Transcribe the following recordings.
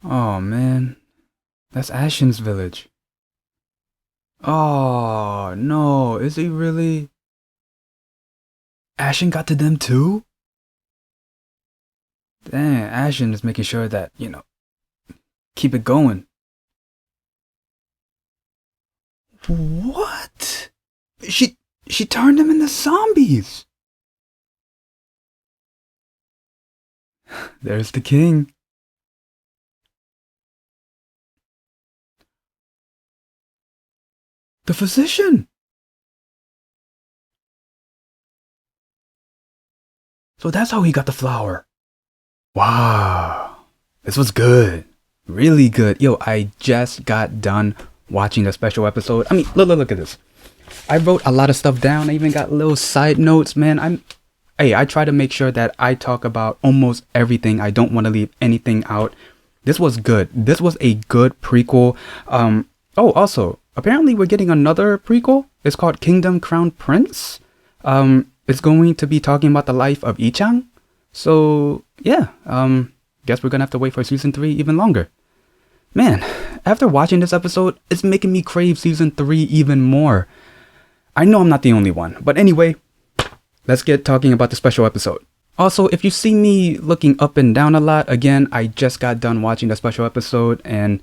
Oh man, that's Ashin's village. Oh no, is he really? Ashin got to them too? Dang, Ashin is making sure that, keep it going. What? She turned them into zombies. There's the king. The physician. So that's how he got the flower. Wow. This was good. Really good. Yo, I just got done watching the special episode. I mean, look at this. I wrote a lot of stuff down. I even got little side notes, man. I try to make sure that I talk about almost everything. I don't want to leave anything out. This was good. This was a good prequel. Also, apparently we're getting another prequel. It's called Kingdom Crown Prince. It's going to be talking about the life of Ichang. So, yeah, guess we're gonna have to wait for season 3 even longer. Man, after watching this episode, it's making me crave season 3 even more. I know I'm not the only one, but anyway, let's get talking about the special episode. Also, if you see me looking up and down a lot, again, I just got done watching the special episode and,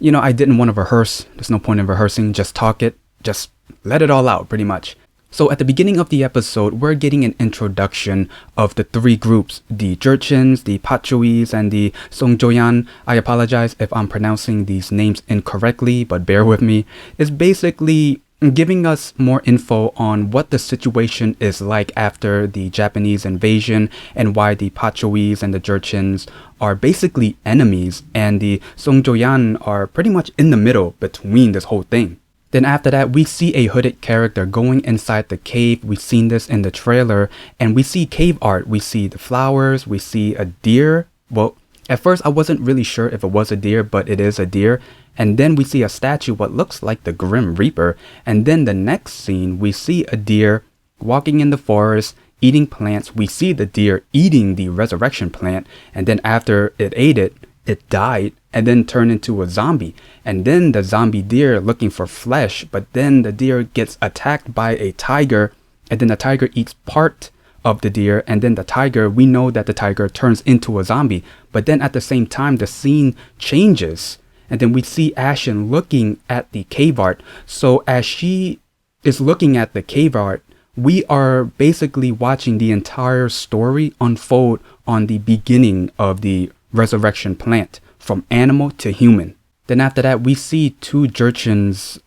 I didn't want to rehearse. There's no point in rehearsing. Just talk it. Just let it all out, pretty much. So at the beginning of the episode, we're getting an introduction of the 3 groups, the Jurchens, the Pajeowis, and the Seongjeoyain. I apologize if I'm pronouncing these names incorrectly, but bear with me. It's basically giving us more info on what the situation is like after the Japanese invasion and why the Pajeowis and the Jurchens are basically enemies and the Seongjeoyain are pretty much in the middle between this whole thing. Then after that, we see a hooded character going inside the cave. We've seen this in the trailer and we see cave art. We see the flowers, we see a deer. Well, at first I wasn't really sure if it was a deer, but it is a deer. And then we see a statue, what looks like the Grim Reaper. And then the next scene, we see a deer walking in the forest, eating plants. We see the deer eating the resurrection plant. And then after it ate it, it died and then turned into a zombie. And then the zombie deer looking for flesh, but then the deer gets attacked by a tiger and then the tiger eats part of the deer and then the tiger, we know that the tiger turns into a zombie. But then at the same time, the scene changes and then we see Ashin looking at the cave art. So as she is looking at the cave art, we are basically watching the entire story unfold on the beginning of the resurrection plant from animal to human. Then after that, we see 2 Jurchens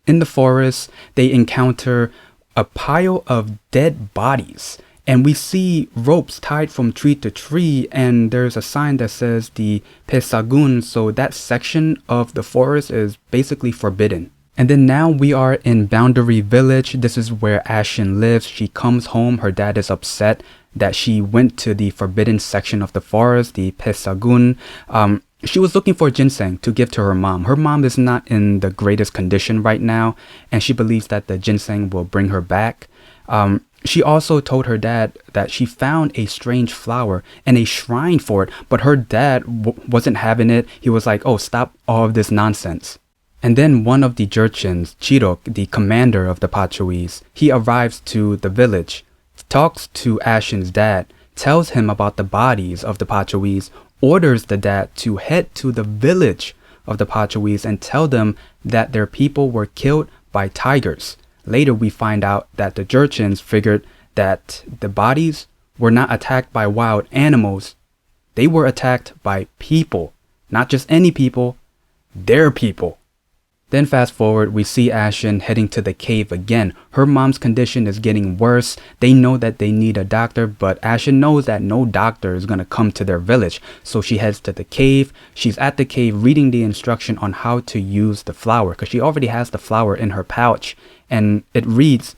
in the forest. They encounter a pile of dead bodies and we see ropes tied from tree to tree and there's a sign that says the Pesagun. So that section of the forest is basically forbidden. And then now we are in Boundary Village. This is where Ashin lives. She comes home. Her dad is upset that she went to the forbidden section of the forest, the Pesagun. She was looking for ginseng to give to her mom. Her mom is not in the greatest condition right now, and she believes that the ginseng will bring her back. She also told her dad that she found a strange flower and a shrine for it, but her dad wasn't having it. He was like, oh, stop all of this nonsense. And then one of the Jurchens, Chirok, the commander of the Pajeowis, he arrives to the village, talks to Ashin's dad, tells him about the bodies of the Pajeowis, orders the dad to head to the village of the Pajeowis and tell them that their people were killed by tigers. Later we find out that the Jurchens figured that the bodies were not attacked by wild animals. They were attacked by people. Not just any people, their people. Then fast forward, we see Ashin heading to the cave again. Her mom's condition is getting worse. They know that they need a doctor, but Ashin knows that no doctor is going to come to their village. So she heads to the cave. She's at the cave reading the instruction on how to use the flower because she already has the flower in her pouch. And it reads,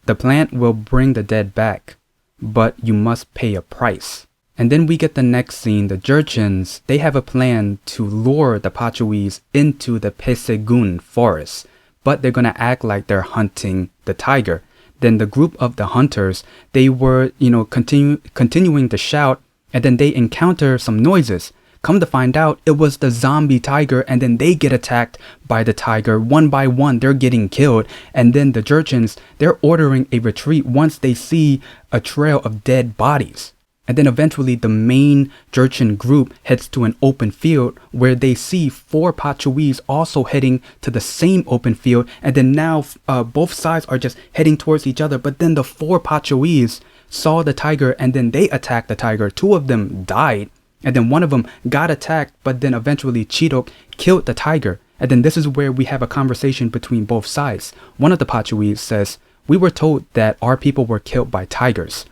the plant will bring the dead back, but you must pay a price. And then we get the next scene. The Jurchens, they have a plan to lure the Pajeowis into the Pesegun forest, but they're going to act like they're hunting the tiger. Then the group of the hunters, they were, continuing to shout, and then they encounter some noises. Come to find out, it was the zombie tiger, and then they get attacked by the tiger. One by one, they're getting killed. And then the Jurchens, they're ordering a retreat once they see a trail of dead bodies. And then eventually the main Jurchen group heads to an open field where they see 4 Pajeowis also heading to the same open field. And then now both sides are just heading towards each other. But then the 4 Pajeowis saw the tiger and then they attacked the tiger. 2 of them died. And then one of them got attacked. But then eventually Chidok killed the tiger. And then this is where we have a conversation between both sides. One of the Pajeowis says, "We were told that our people were killed by tigers."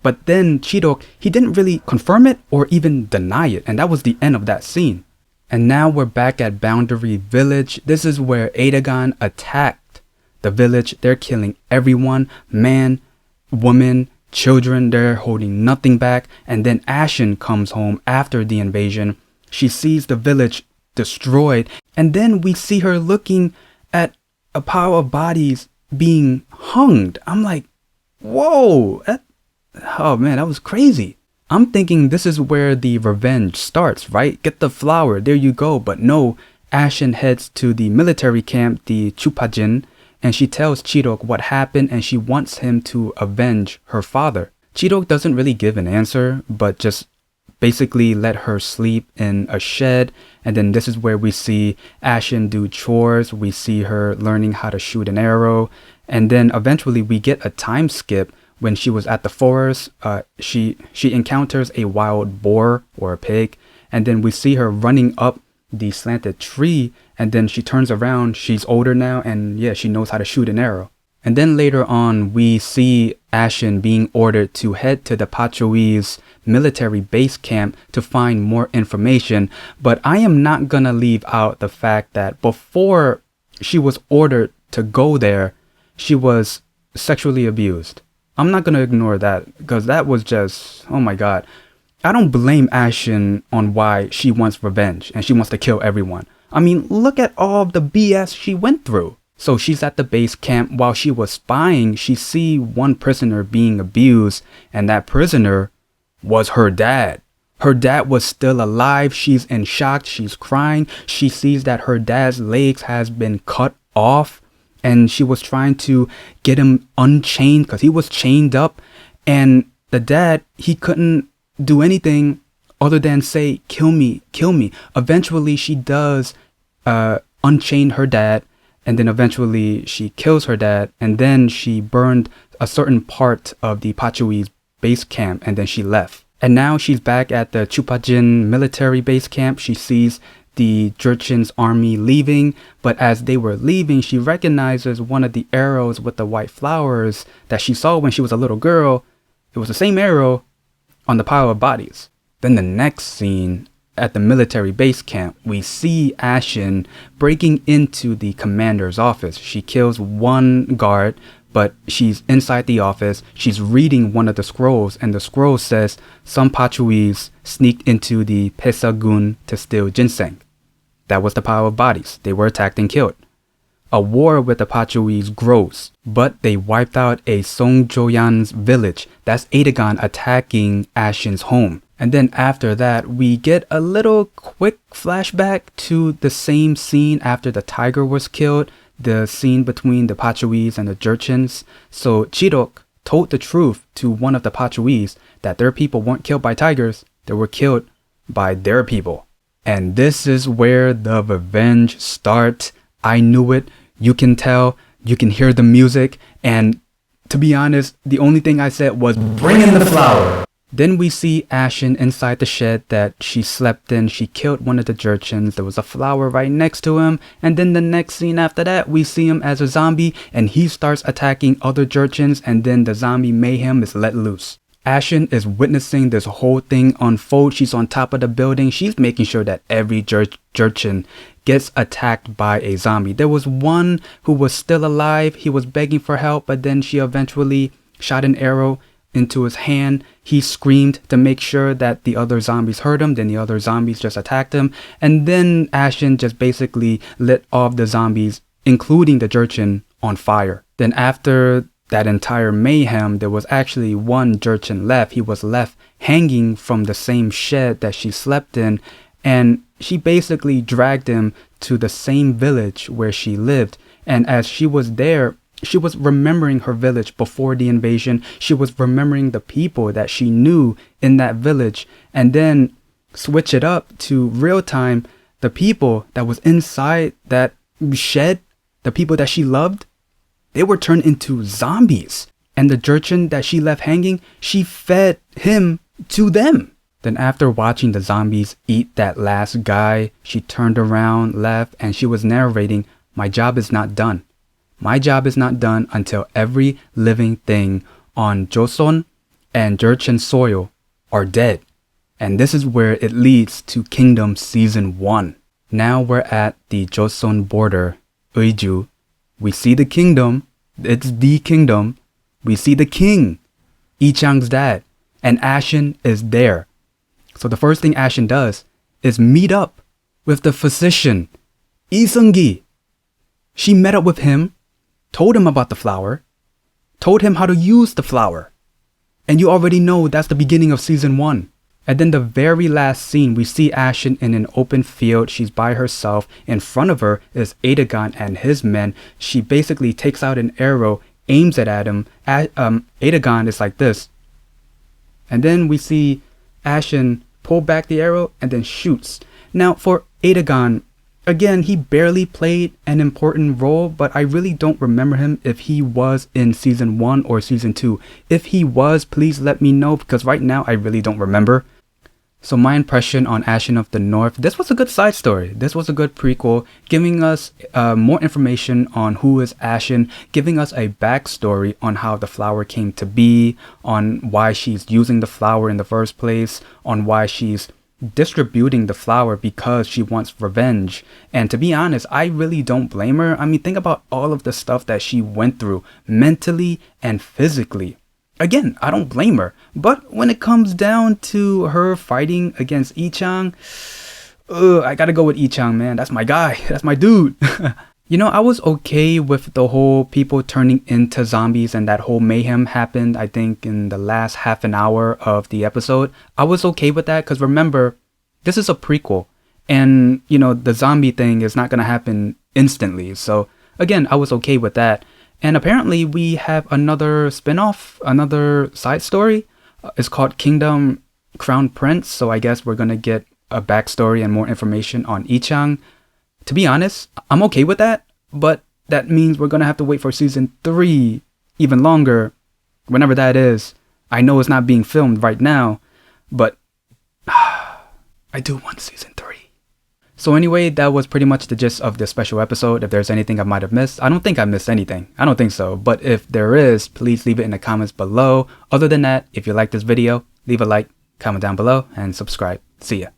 But then Chidok, he didn't really confirm it or even deny it. And that was the end of that scene. And now we're back at Boundary Village. This is where Aidagan attacked the village. They're killing everyone, man, woman, children. They're holding nothing back. And then Ashin comes home after the invasion. She sees the village destroyed. And then we see her looking at a pile of bodies being hung. I'm like, whoa, oh man, that was crazy. I'm thinking this is where the revenge starts, right? Get the flower, there you go. But no, Ashin heads to the military camp, the Chupajin, and she tells Chidok what happened and she wants him to avenge her father. Chidok doesn't really give an answer, but just basically let her sleep in a shed. And then this is where we see Ashin do chores. We see her learning how to shoot an arrow. And then eventually we get a time skip. When she was at the forest, she encounters a wild boar or a pig. And then we see her running up the slanted tree. And then she turns around. She's older now. And yeah, she knows how to shoot an arrow. And then later on, we see Ashin being ordered to head to the Pajeowis military base camp to find more information. But I am not going to leave out the fact that before she was ordered to go there, she was sexually abused. I'm not going to ignore that because that was just, oh my God. I don't blame Ashin on why she wants revenge and she wants to kill everyone. I mean, look at all the BS she went through. So she's at the base camp. While she was spying, she see one prisoner being abused, and that prisoner was her dad. Her dad was still alive. She's in shock. She's crying. She sees that her dad's legs has been cut off. And she was trying to get him unchained because he was chained up. And the dad, he couldn't do anything other than say, "Kill me, kill me." Eventually, she does unchain her dad. And then eventually she kills her dad. And then she burned a certain part of the Pajeowis base camp. And then she left. And now she's back at the Chupajin military base camp. She sees the Jurchen's army leaving, but as they were leaving, she recognizes one of the arrows with the white flowers that she saw when she was a little girl. It was the same arrow on the pile of bodies. Then the next scene at the military base camp, we see Ashin breaking into the commander's office. She kills one guard, but she's inside the office. She's reading one of the scrolls, and the scroll says some Pajeowis sneaked into the Pesagun to steal ginseng. That was the pile of bodies. They were attacked and killed. A war with the Pajeowis grows, but they wiped out a Seongjeoyain's village. That's Aidagan attacking Ashin's home. And then after that, we get a little quick flashback to the same scene after the tiger was killed, the scene between the Pajeowis and the Jurchens. So Chidok told the truth to one of the Pajeowis that their people weren't killed by tigers, they were killed by their people. And this is where the revenge starts. I knew it. You can tell. You can hear the music. And to be honest, the only thing I said was, "Bring in the flower." Then we see Ashin inside the shed that she slept in. She killed one of the Jurchens. There was a flower right next to him. And then the next scene after that, we see him as a zombie and he starts attacking other Jurchens, and then the zombie mayhem is let loose. Ashin is witnessing this whole thing unfold. She's on top of the building. She's making sure that every Jurchen gets attacked by a zombie. There was one who was still alive. He was begging for help, but then she eventually shot an arrow into his hand. He screamed to make sure that the other zombies heard him. Then the other zombies just attacked him. And then Ashin just basically lit all of the zombies, including the Jurchen, on fire. Then after that entire mayhem, there was actually one Jurchen left. He was left hanging from the same shed that she slept in. and she basically dragged him to the same village where she lived. And as she was there, she was remembering her village before the invasion. She was remembering the people that she knew in that village, and then switch it up to real time. The people that was inside that shed, the people that she loved, they were turned into zombies. And the Jurchen that she left hanging, she fed him to them. Then after watching the zombies eat that last guy, she turned around, left, and she was narrating, "My job is not done. My job is not done until every living thing on Joseon and Jurchen soil are dead." And this is where it leads to Kingdom Season 1. Now we're at the Joseon border, UIJU. We see the kingdom. It's the kingdom. We see the king, Lee-chang's dad, and Ashin is there. So the first thing Ashin does is meet up with the physician, Lee Seung-gi. She met up with him, told him about the flower, told him how to use the flower. And you already know that's the beginning of Season 1. And then the very last scene, we see Ashin in an open field. She's by herself. In front of her is Aidagan and his men. She basically takes out an arrow, aims it at him. Aidagan is like this. And then we see Ashin pull back the arrow and then shoots. Now for Aidagan, again, he barely played an important role, but I really don't remember him if he was in Season 1 or Season 2. If he was, please let me know, because right now I really don't remember. So my impression on Ashin of the North, this was a good side story. This was a good prequel, giving us more information on who is Ashin, giving us a backstory on how the flower came to be, on why she's using the flower in the first place, on why she's distributing the flower because she wants revenge. And to be honest, I really don't blame her. I mean, think about all of the stuff that she went through mentally and physically. Again, I don't blame her. But when it comes down to her fighting against Lee-chang, I gotta go with Lee-chang, man. That's my guy. That's my dude. You know, I was okay with the whole people turning into zombies and that whole mayhem happened, I think, in the last half an hour of the episode. I was okay with that because remember, this is a prequel. And, you know, the zombie thing is not gonna happen instantly. So, again, I was okay with that. And apparently we have another spin-off, another side story. It's called Kingdom Crown Prince. So I guess we're going to get a backstory and more information on Lee-chang. To be honest, I'm okay with that. But that means we're going to have to wait for Season 3 even longer. Whenever that is. I know it's not being filmed right now. But I do want Season 3. So anyway, that was pretty much the gist of this special episode. If there's anything I might have missed, I don't think I missed anything. I don't think so. But if there is, please leave it in the comments below. Other than that, if you like this video, leave a like, comment down below, and subscribe. See ya.